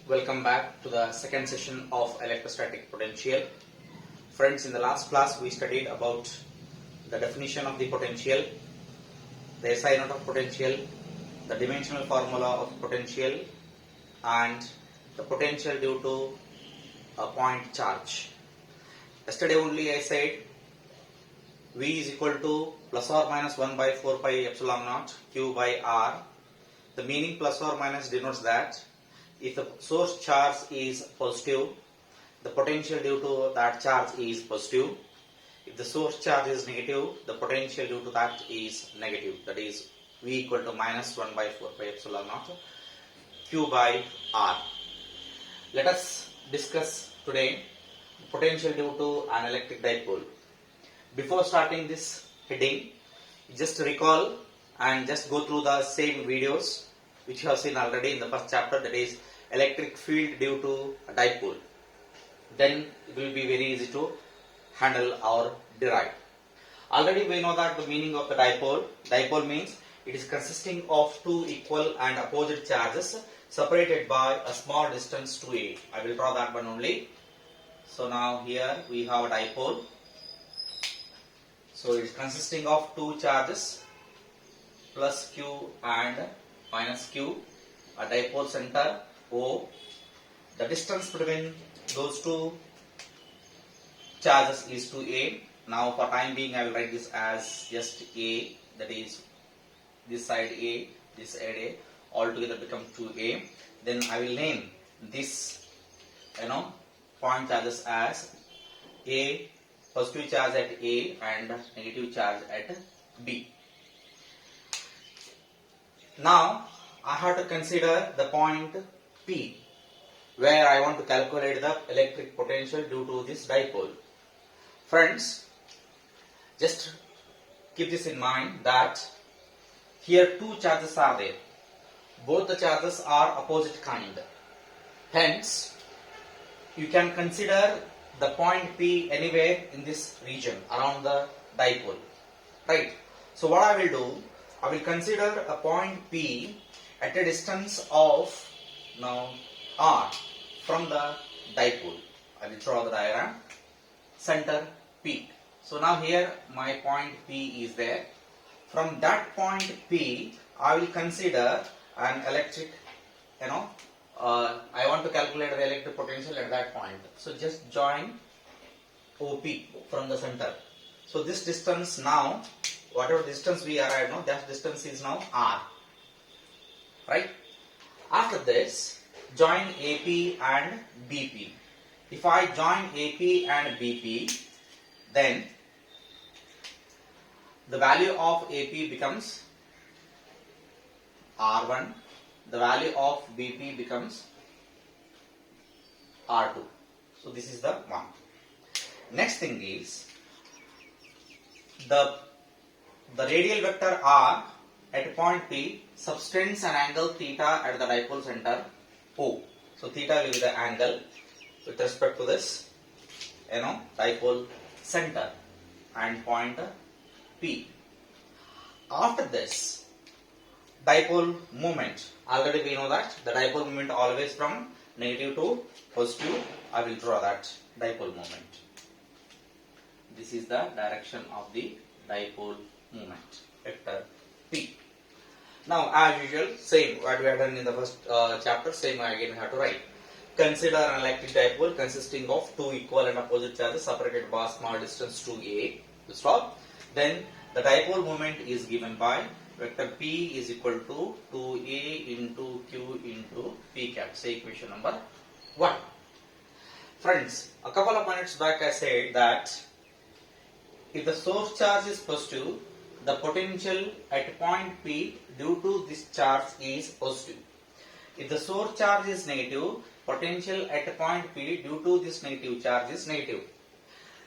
Welcome back to the second session of electrostatic potential. Friends, in the last class we studied about the definition of the potential, the SI note of potential, the dimensional formula of potential, and the potential due to a point charge. Yesterday only I said V is equal to plus or minus 1 by 4 pi epsilon naught Q by R. The meaning plus or minus denotes that if the source charge is positive, the potential due to that charge is positive. If the source charge is negative, the potential due to that is negative. That is V equal to minus 1 by 4 pi epsilon naught Q by R. Let us discuss today potential due to an electric dipole. Before starting this heading, just recall and just go through the same videos which you have seen already in the first chapter, that is electric field due to a dipole. Then it will be very easy to handle or derive. Already we know that the meaning of the dipole. Dipole means it is consisting of two equal and opposite charges separated by a small distance to A. I will draw that one only. So now here we have a dipole. So it is consisting of two charges, plus Q and minus Q, a dipole center O. The distance between those two charges is to A. Now for time being I will write this as just A, that is this side A, this side A, all together become 2A. Then I will name this point charges as A, positive charge at A and negative charge at B. Now I have to consider the point P, where I want to calculate the electric potential due to this dipole. Friends, just keep this in mind that here two charges are there. Both the charges are opposite kind. Hence, you can consider the point P anywhere in this region around the dipole. Right? So what I will do, I will consider a point P at a distance of now R from the dipole. I will draw the diagram. Center P. So now here my point P is there. From that point P, I will consider an electric, I want to calculate the electric potential at that point. So just join OP from the center. So this distance now, whatever distance we arrived now, that distance is now R. Right? After this, join AP and BP. If I join AP and BP, then the value of AP becomes R1, the value of BP becomes R2. So this is the one. Next thing is the radial vector R at point P subtends an angle theta at the dipole center O. So theta will be the angle with respect to this dipole center and point P. After this, dipole moment. Already we know that the dipole moment always from negative to positive. I will draw that dipole moment. This is the direction of the dipole moment, vector P. Now as usual, same what we have done in the first chapter, same again we have to write. Consider an electric dipole consisting of two equal and opposite charges separated by a small distance to A. Stop. Then the dipole moment is given by vector P is equal to 2A into Q into P cap. Say equation number 1. Friends, a couple of minutes back I said that if the source charge is positive, the potential at point P due to this charge is positive. If the source charge is negative, potential at point P due to this negative charge is negative.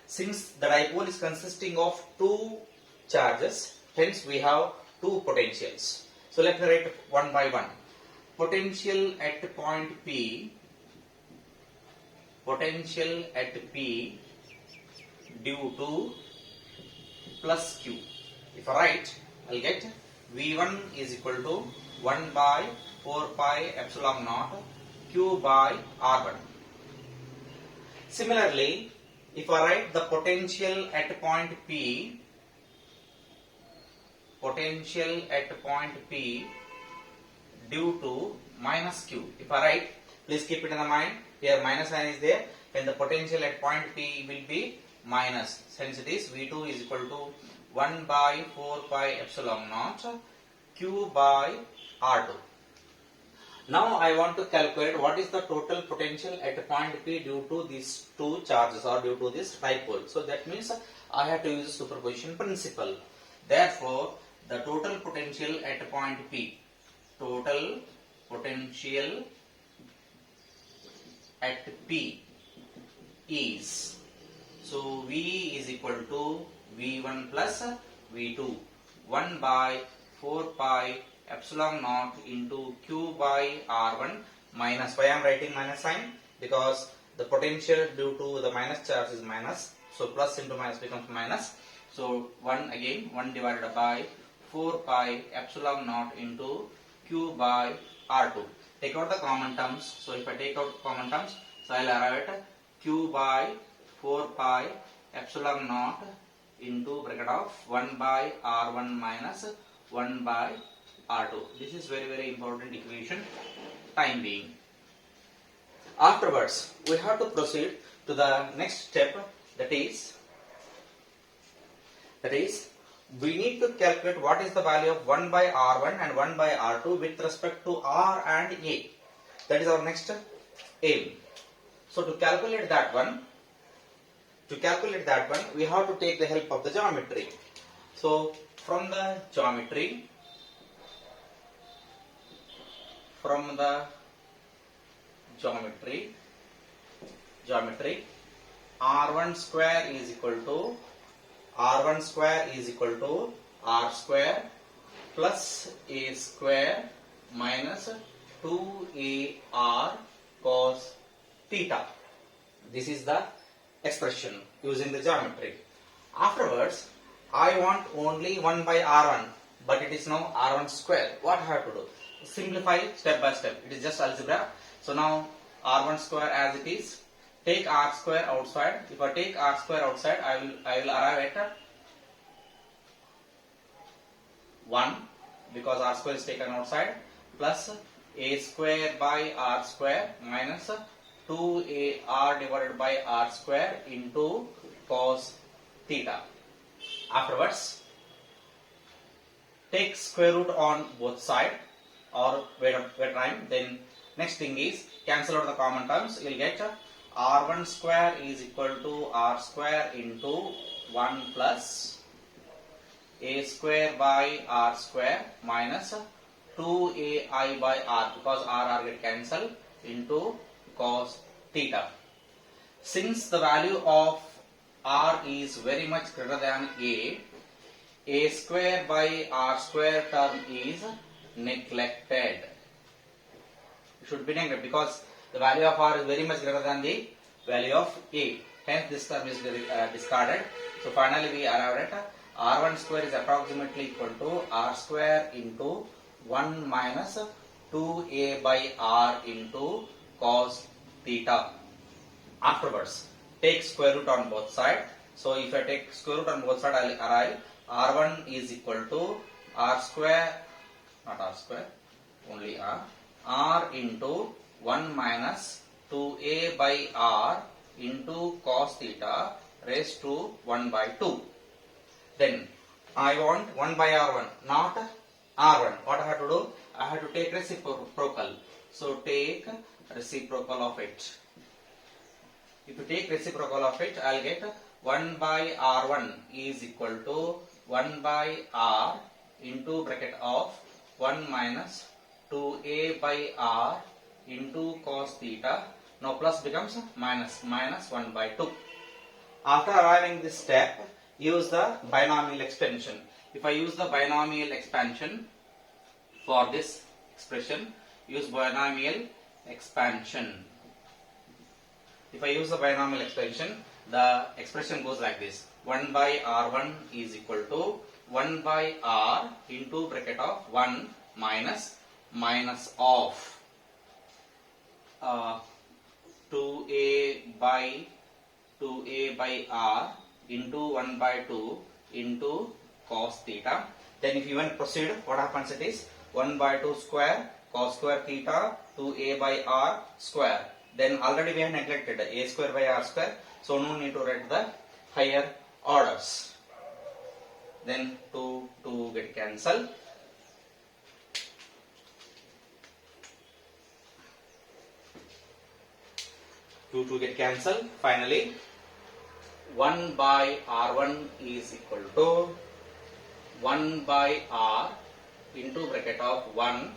Since the dipole is consisting of two charges, hence we have two potentials. So let me write one by one. Potential at point P, potential at P due to plus Q. If I write, I will get V1 is equal to 1 by 4 pi epsilon naught Q by R1. Similarly, if I write the potential at point P, due to minus Q. If I write, please keep it in the mind, here minus sign is there, and the potential at point P will be minus. Hence it is V2 is equal to 1 by 4 pi epsilon naught Q by R2. Now I want to calculate what is the total potential at point P due to these two charges or due to this dipole. So that means I have to use superposition principle. Therefore, the total potential at point P, total potential at P is, so V is equal to V1 plus V2, 1 by 4 pi epsilon naught into Q by R1 minus. Why I am writing minus sign? Because the potential due to the minus charge is minus, so plus into minus becomes minus. So 1 divided by 4 pi epsilon naught into Q by R2. Take out the common terms. So if I take out common terms, so I will arrive at Q by 4 pi epsilon naught into bracket of 1 by R1 minus 1 by R2. This is very important equation time being. Afterwards, we have to proceed to the next step, that is we need to calculate what is the value of 1 by R1 and 1 by R2 with respect to R and A. That is our next aim. So to calculate that one, we have to take the help of the geometry. So from the geometry, R1 square is equal to R square plus A square minus 2AR cos theta. This is the expression using the geometry. Afterwards, I want only 1 by R1, but it is now R1 square. What I have to do? Simplify step by step. It is just algebra. So now R1 square as it is. Take R square outside. If I take R square outside, I will arrive at 1, because R square is taken outside, plus A square by R square minus 2AR divided by R square into cos theta. Afterwards, take square root on both sides, or wait time. Then next thing is cancel out the common terms. You will get R1 square is equal to R square into 1 plus A square by R square minus 2AI by R, because R get cancelled, into cos theta. Since the value of R is very much greater than A square by R square term is neglected. It should be neglected because the value of R is very much greater than the value of A. Hence this term is discarded. So finally we arrived at R1 square is approximately equal to R square into 1 minus 2A by R into cos theta. Afterwards, take square root on both sides. So if I take square root on both sides, I will arrive R1 is equal to R square, not R square, only R into 1 minus 2A by R into cos theta raised to 1 by 2. Then I want 1 by R1, not R1. What I have to do? I have to take reciprocal. So take reciprocal of it. If you take reciprocal of it, I will get 1 by R1 is equal to 1 by R into bracket of 1 minus 2A by R into cos theta. Now plus becomes minus 1 by 2. After arriving this step, use the binomial expansion. If I use the binomial expansion for this expression, use binomial expansion. If I use the binomial expansion, the expression goes like this: 1 by R1 is equal to 1 by R into bracket of 1 minus of 2a by r into 1 by 2 into cos theta. Then if you want to proceed, what happens it is 1 by 2 square cos square theta 2a by r square. Then already we have neglected a square by r square, so no need to write the higher orders. Then 2 get cancelled. Two get cancelled. Finally, 1 by r1 is equal to 1 by r into bracket of 1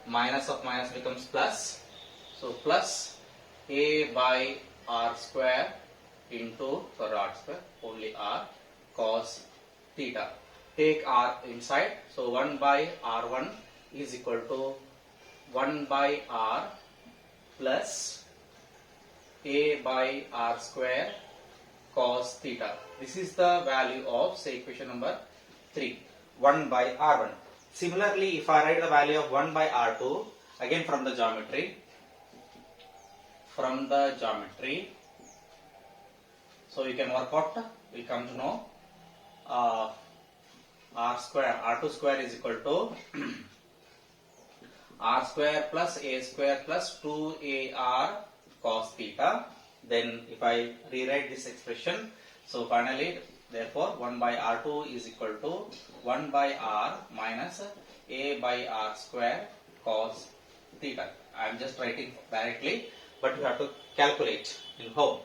minus of minus becomes plus. So plus a by r square into r square only r cos theta. Take r inside. So 1 by r1 is equal to 1 by r plus a by r square cos theta. This is the value of, say, equation number 3, 1 by r1. Similarly, if I write the value of 1 by r2, again from the geometry, so you can work out, we come to know r2 square is equal to r square plus a square plus 2ar cos theta. Then if I rewrite this expression, so finally therefore 1 by r2 is equal to 1 by r minus a by r square cos theta. I am just writing directly, but you have to calculate in home.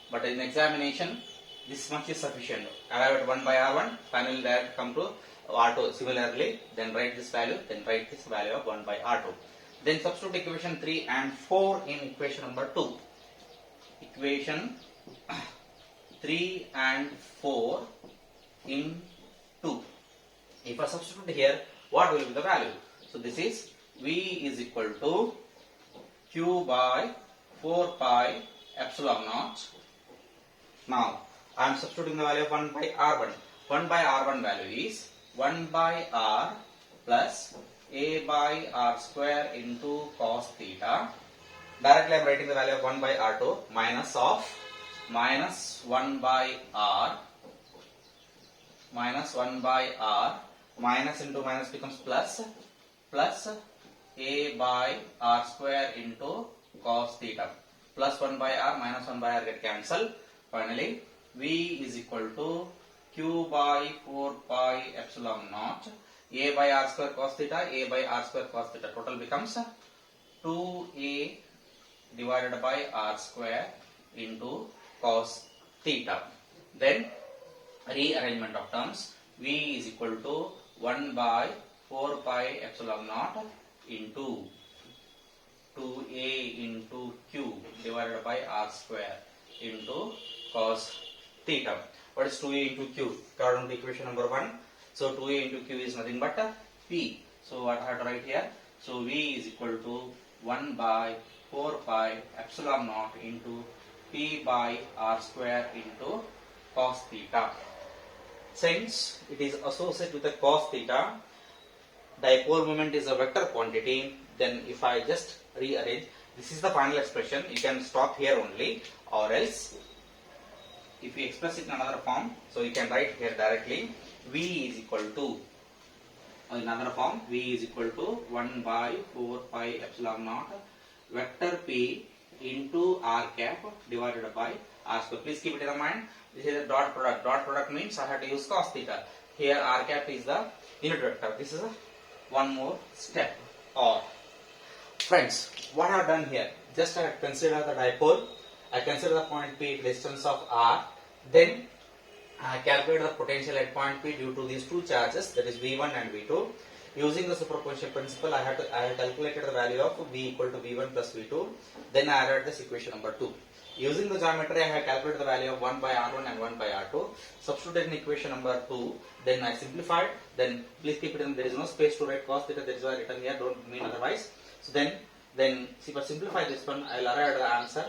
But in examination, this much is sufficient. Arrive at 1 by r1, finally direct come to r2. Similarly, then write this value, then write this value of 1 by r2. Then substitute equation 3 and 4 in equation number 2. Equation 3 and 4 in 2. If I substitute here, what will be the value? So this is V is equal to Q by 4 pi epsilon naught. Now I am substituting the value of 1 by r1. 1 by r1 value is 1 by r plus a by r square into cos theta. Directly I am writing the value of 1 by r2 minus of minus 1 by r minus 1 by r minus into minus becomes plus a by r square into cos theta. Plus 1 by r minus 1 by r get cancelled. Finally, V is equal to Q by 4 pi epsilon naught a by r square cos theta, a by r square cos theta. Total becomes 2a divided by r square into cos theta. Then rearrangement of terms, V is equal to 1 by 4 pi epsilon naught into 2a into q divided by r square into cos theta. What is 2a into q? According to equation number 1. So 2a into q is nothing but p. So what I have to write here? So v is equal to 1 by 4 pi epsilon naught into p by r square into cos theta. Since it is associated with the cos theta, dipole moment is a vector quantity, then if I just rearrange, this is the final expression. You can stop here only, or else if you express it in another form, so you can write here directly V is equal to, in another form, V is equal to 1 by 4 pi epsilon naught vector p into r cap divided by r square. Please keep it in mind. This is a dot product. Dot product means I have to use cos theta. Here r cap is the unit vector. This is one more step. Or friends, what I have done here? Just I have considered the dipole. I consider the point P distance of r. Then I calculate the potential at point P due to these two charges, that is V1 and V2. Using the superposition principle, I have calculated the value of V equal to V1 plus V2. Then I added this equation number 2. Using the geometry, I have calculated the value of 1 by R1 and 1 by R2. Substituted in equation number 2. Then I simplified. Then please keep it in. There is no space to write cos theta. That is why I written here. Don't mean otherwise. So then see, for simplify this one, I will arrive at the answer.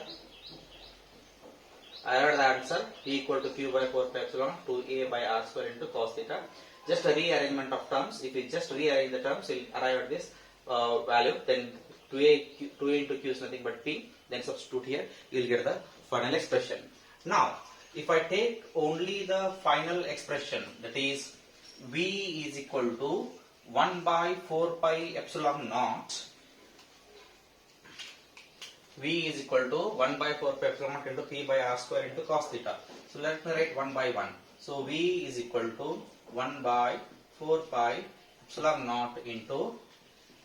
I arrived at the answer P equal to Q by 4 pi epsilon to A by R square into cos theta. Just a rearrangement of terms. If you just rearrange the terms, you will arrive at this value. Then 2a into q is nothing but p, then substitute here, you will get the final expression. Now, if I take only the final expression, that is v is equal to 1 by 4 pi epsilon naught, v is equal to 1 by 4 pi epsilon naught into p by r square into cos theta. So let me write 1 by 1. So v is equal to 1 by 4 pi epsilon naught into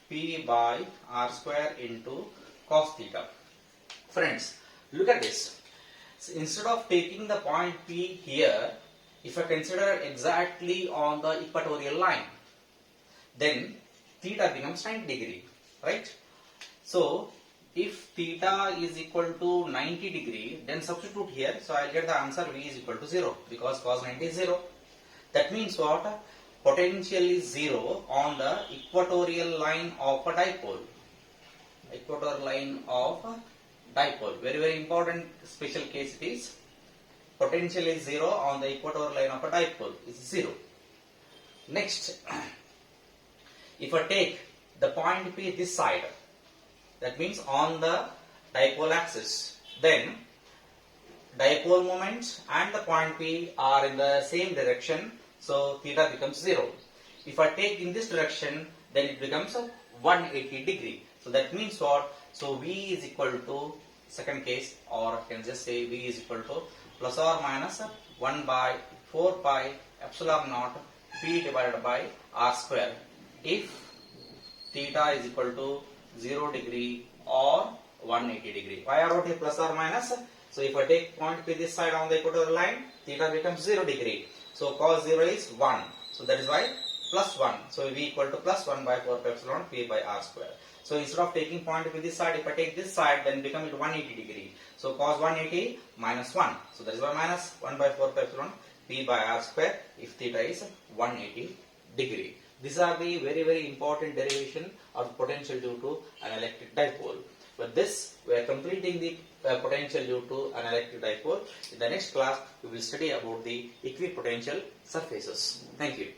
p by r square into cos theta. Friends, look at this. So instead of taking the point P here, if I consider exactly on the equatorial line, then theta becomes 90 degree, right? So if theta is equal to 90 degree, then substitute here. So I'll get the answer v is equal to 0 because cos 90 is 0. That means what? Potential is 0 on the equatorial line of a dipole. Equatorial line of a dipole. Very, very important special case it is. Potential is 0 on the equatorial line of a dipole. It's 0. Next, if I take the point P this side, that means on the dipole axis, then dipole moment and the point P are in the same direction, so theta becomes 0. If I take in this direction, then it becomes 180 degree. So that means what? So v is equal to, second case, or I can just say v is equal to plus or minus 1 by 4 pi epsilon naught p divided by r square if theta is equal to 0 degree or 180 degree. Why I wrote here plus or minus? So if I take point P this side on the equatorial line, theta becomes 0 degree. So cos 0 is 1. So that is why plus 1. So v equal to plus 1 by 4 pi epsilon p by r square. So instead of taking point P this side, if I take this side, then become it 180 degree. So cos 180 minus 1. So that is why minus 1 by 4 pi epsilon p by r square if theta is 180 degree. These are the very, very important derivation of potential due to an electric dipole. With this, we are completing the potential due to an electric dipole. In the next class, we will study about the equipotential surfaces. Thank you.